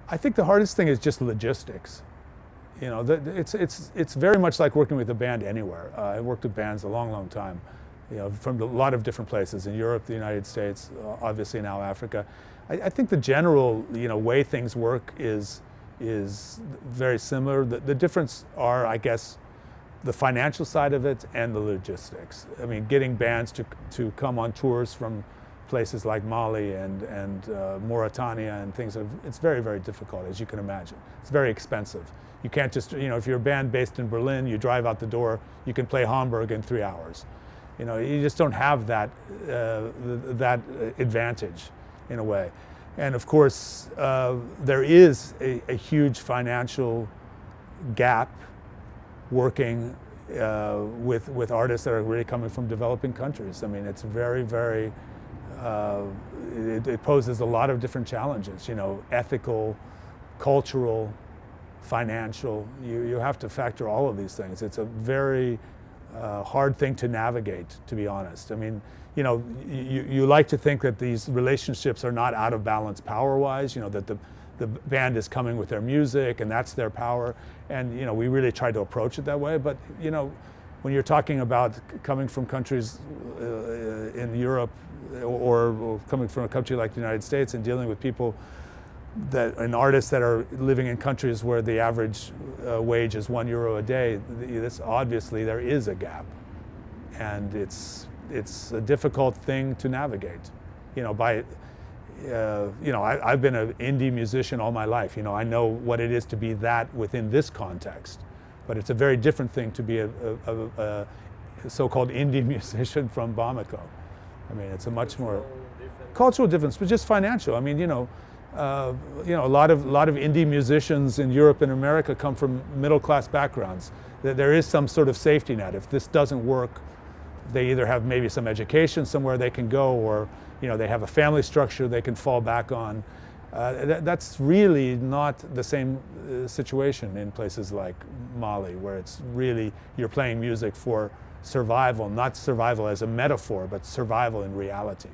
I think the hardest thing is just logistics. You know, it's very much like working with a band anywhere. I worked with bands a long, long time, you know, from a lot of different places in Europe, the United States, obviously now Africa. I think the general, you know, way things work is very similar. The difference are, I guess, the financial side of it and the logistics. I mean, getting bands to come on tours from places like Mali and Mauritania and things, it's very, very difficult, as you can imagine. It's very expensive. You can't just, you know, if you're a band based in Berlin, you drive out the door, you can play Hamburg in 3 hours. You know, you just don't have that, that advantage in a way. And of course, there is a huge financial gap working with artists that are really coming from developing countries. I mean, it's very, very, it poses a lot of different challenges, you know, ethical, cultural, financial. You have to factor all of these things. It's a very hard thing to navigate, to be honest. I mean, you know, you like to think that these relationships are not out of balance power-wise, you know, that the band is coming with their music and that's their power. And, you know, we really try to approach it that way. But, you know, when you're talking about coming from countries in Europe or coming from a country like the United States and dealing with people and artists that are living in countries where the average wage is €1 a day, this obviously there is a gap. And it's a difficult thing to navigate. You know, you know, I've been an indie musician all my life. You know, I know what it is to be that within this context. But it's a very different thing to be a so-called indie musician from Bamako. I mean, it's a much more cultural difference, but just financial. I mean, you know, a lot of indie musicians in Europe and America come from middle-class backgrounds. There is some sort of safety net. If this doesn't work, they either have maybe some education somewhere they can go, or, you know, they have a family structure they can fall back on. That's really not the same situation in places like Mali, where it's really, you're playing music for survival, not survival as a metaphor, but survival in reality.